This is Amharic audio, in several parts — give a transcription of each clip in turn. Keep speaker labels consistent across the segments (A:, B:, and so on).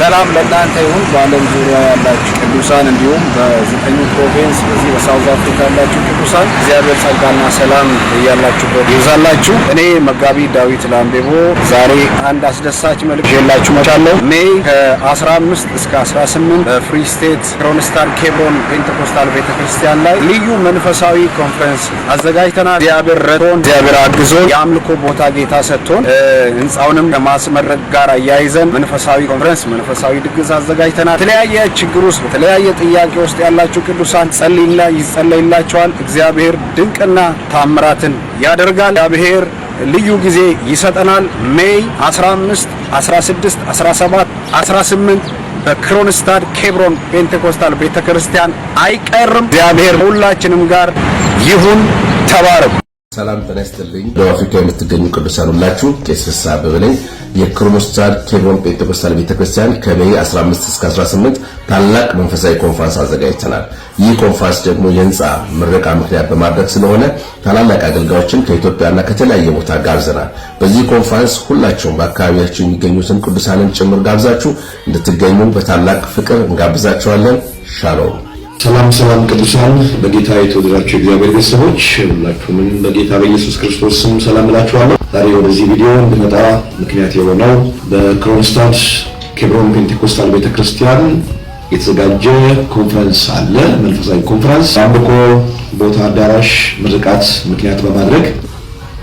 A: ሰላም ለእናንተ ይሁን በዓለም ዙሪያ ያላችሁ ቅዱሳን እንዲሁም በዘጠኙ ፕሮቪንስ በዚህ በሳውዝ አፍሪካ ያላችሁ ቅዱሳን እግዚአብሔር ጸጋና ሰላም ያላችሁበት ይብዛላችሁ። እኔ መጋቢ ዳዊት ላምቤቦ ዛሬ አንድ አስደሳች መልእክት ይዤላችሁ መጥቻለሁ። ሜይ ከ15 እስከ 18 በፍሪ ስቴት ክሮንስታድ ኬብሮን ፔንቴኮስታል ቤተክርስቲያን ላይ ልዩ መንፈሳዊ ኮንፈረንስ አዘጋጅተናል። እግዚአብሔር ረድቶን እግዚአብሔር አግዞን የአምልኮ ቦታ ጌታ ሰጥቶን ህንጻውንም ከማስመረቅ ጋር አያይዘን መንፈሳዊ ኮንፈረንስ መንፈሳዊ ድግስ አዘጋጅተናል። የተለያየ ችግር ውስጥ በተለያየ ጥያቄ ውስጥ ያላችሁ ቅዱሳን ይጸለይላችኋል። እግዚአብሔር ድንቅና ታምራትን ያደርጋል። እግዚአብሔር ልዩ ጊዜ ይሰጠናል። ሜይ 15፣ 16፣ 17፣ 18 በክሮንስታድ ኬብሮን ፔንቴኮስታል ቤተክርስቲያን አይቀርም። እግዚአብሔር ሁላችንም ጋር ይሁን። ተባረኩ።
B: ሰላም ጤና ይስጥልኝ። በአፍሪካ የምትገኙ ቅዱሳን ሁላችሁ ቄስ ፍስሐ አበበ ነኝ። የክሮንስታድ ኬብሮን ፔንቴኮስታል ቤተክርስቲያን ከሜይ 15 እስከ 18 ታላቅ መንፈሳዊ ኮንፈረንስ አዘጋጅተናል። ይህ ኮንፈረንስ ደግሞ የህንጻ ምረቃ ምክንያት በማድረግ ስለሆነ ታላላቅ አገልጋዮችን ከኢትዮጵያና ከተለያየ ቦታ ጋብዘናል። በዚህ ኮንፈረንስ ሁላችሁም በአካባቢያችሁ የሚገኙትን ቅዱሳንን ጭምር ጋብዛችሁ እንድትገኙ በታላቅ ፍቅር እንጋብዛችኋለን። ሻሎም።
C: ሰላም ቅዱሳን፣ በጌታ የተወደዳችሁ እግዚአብሔር ቤተሰቦች ሁላችሁም በጌታ በኢየሱስ ክርስቶስ ስም ሰላም እላችኋለሁ። ዛሬ ወደዚህ ቪዲዮ እንድመጣ ምክንያት የሆነው በክሮንስታድ ኬብሮን ፔንቴኮስታል ቤተክርስቲያን የተዘጋጀ ኮንፈረንስ አለ። መንፈሳዊ ኮንፈረንስ አምልኮ ቦታ አዳራሽ ምርቃት ምክንያት በማድረግ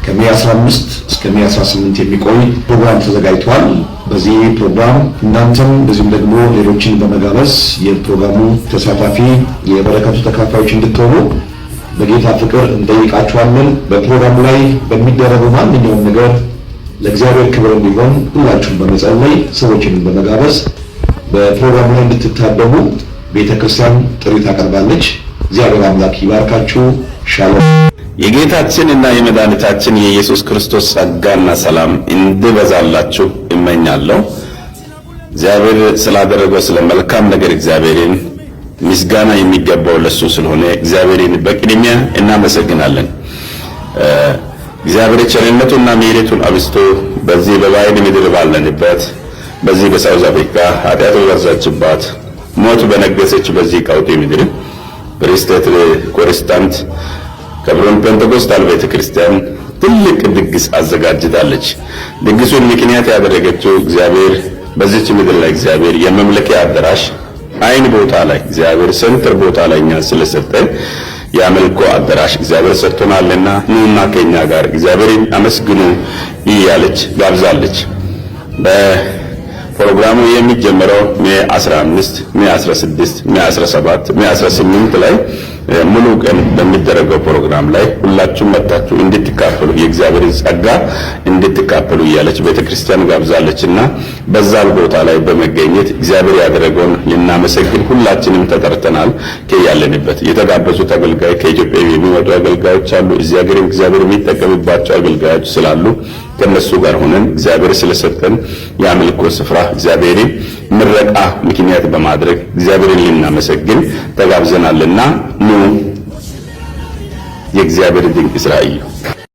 C: ከሜይ 15 እስከ ሜይ 18 የሚቆይ ፕሮግራም ተዘጋጅቷል። በዚህ ፕሮግራም እናንተም በዚህም ደግሞ ሌሎችን በመጋበዝ የፕሮግራሙ ተሳታፊ የበረከቱ ተካፋዮች እንድትሆኑ በጌታ ፍቅር እንጠይቃችኋለን። በፕሮግራሙ ላይ በሚደረገው ማንኛውም ነገር ለእግዚአብሔር ክብር እንዲሆን ሁላችሁም በመጸለይ ሰዎችን በመጋበዝ በፕሮግራሙ ላይ እንድትታደሙ ቤተክርስቲያን ጥሪ ታቀርባለች። እግዚአብሔር አምላክ ይባርካችሁ። ሻሎም።
D: የጌታችን እና የመድኃኒታችን የኢየሱስ ክርስቶስ ጸጋና ሰላም እንዲበዛላችሁ እመኛለሁ። እግዚአብሔር ስላደረገው ስለ መልካም ነገር እግዚአብሔርን ምስጋና የሚገባው ለሱ ስለሆነ እግዚአብሔርን በቅድሚያ እናመሰግናለን። እግዚአብሔር ቸርነቱና ምሕረቱን አብዝቶ በዚህ በባዕድ ምድር ባለንበት በዚህ በሳውዝ አፍሪካ ኃጢአት በበዛችባት ሞት በነገሰች በዚህ ቀውጢ ምድር በስቴት ኮንስታንት ኬብሮን ፔንቴኮስታል ቤተክርስቲያን ትልቅ ድግስ አዘጋጅታለች። ድግሱን ምክንያት ያደረገችው እግዚአብሔር በዚች ምድር ላይ እግዚአብሔር የመምለኪያ አዳራሽ አይን ቦታ ላይ እግዚአብሔር ሴንተር ቦታ ላይ እኛ ስለሰጠን የአምልኮ አዳራሽ እግዚአብሔር ሰጥቶናልና ኑና ከኛ ጋር እግዚአብሔርን አመስግኑ እያለች ጋብዛለች። በፕሮግራሙ የሚጀምረው ሜይ 15፣ ሜይ 16፣ ሜይ 17፣ ሜይ 18 ላይ ሙሉ ቀን በሚደረገው ፕሮግራም ላይ ሁላችሁም መጣችሁ እንድትካፈሉ የእግዚአብሔርን ጸጋ እንድትካፈሉ እያለች ቤተክርስቲያን ጋብዛለችና በዛ ቦታ ላይ በመገኘት እግዚአብሔር ያደረገውን ልናመሰግን ሁላችንም ተጠርተናል። ከያለንበት የተጋበዙት አገልጋይ ከኢትዮጵያ የሚመጡ አገልጋዮች አሉ። እዚህ ሀገር እግዚአብሔር የሚጠቀምባቸው አገልጋዮች ስላሉ ከነሱ ጋር ሆነን እግዚአብሔር ስለሰጠን የአምልኮ ስፍራ እግዚአብሔርን ምረቃ ምክንያት በማድረግ እግዚአብሔርን ልናመሰግን ተጋብዘናልና ኑ የእግዚአብሔር ድንቅ ስራ እዩ።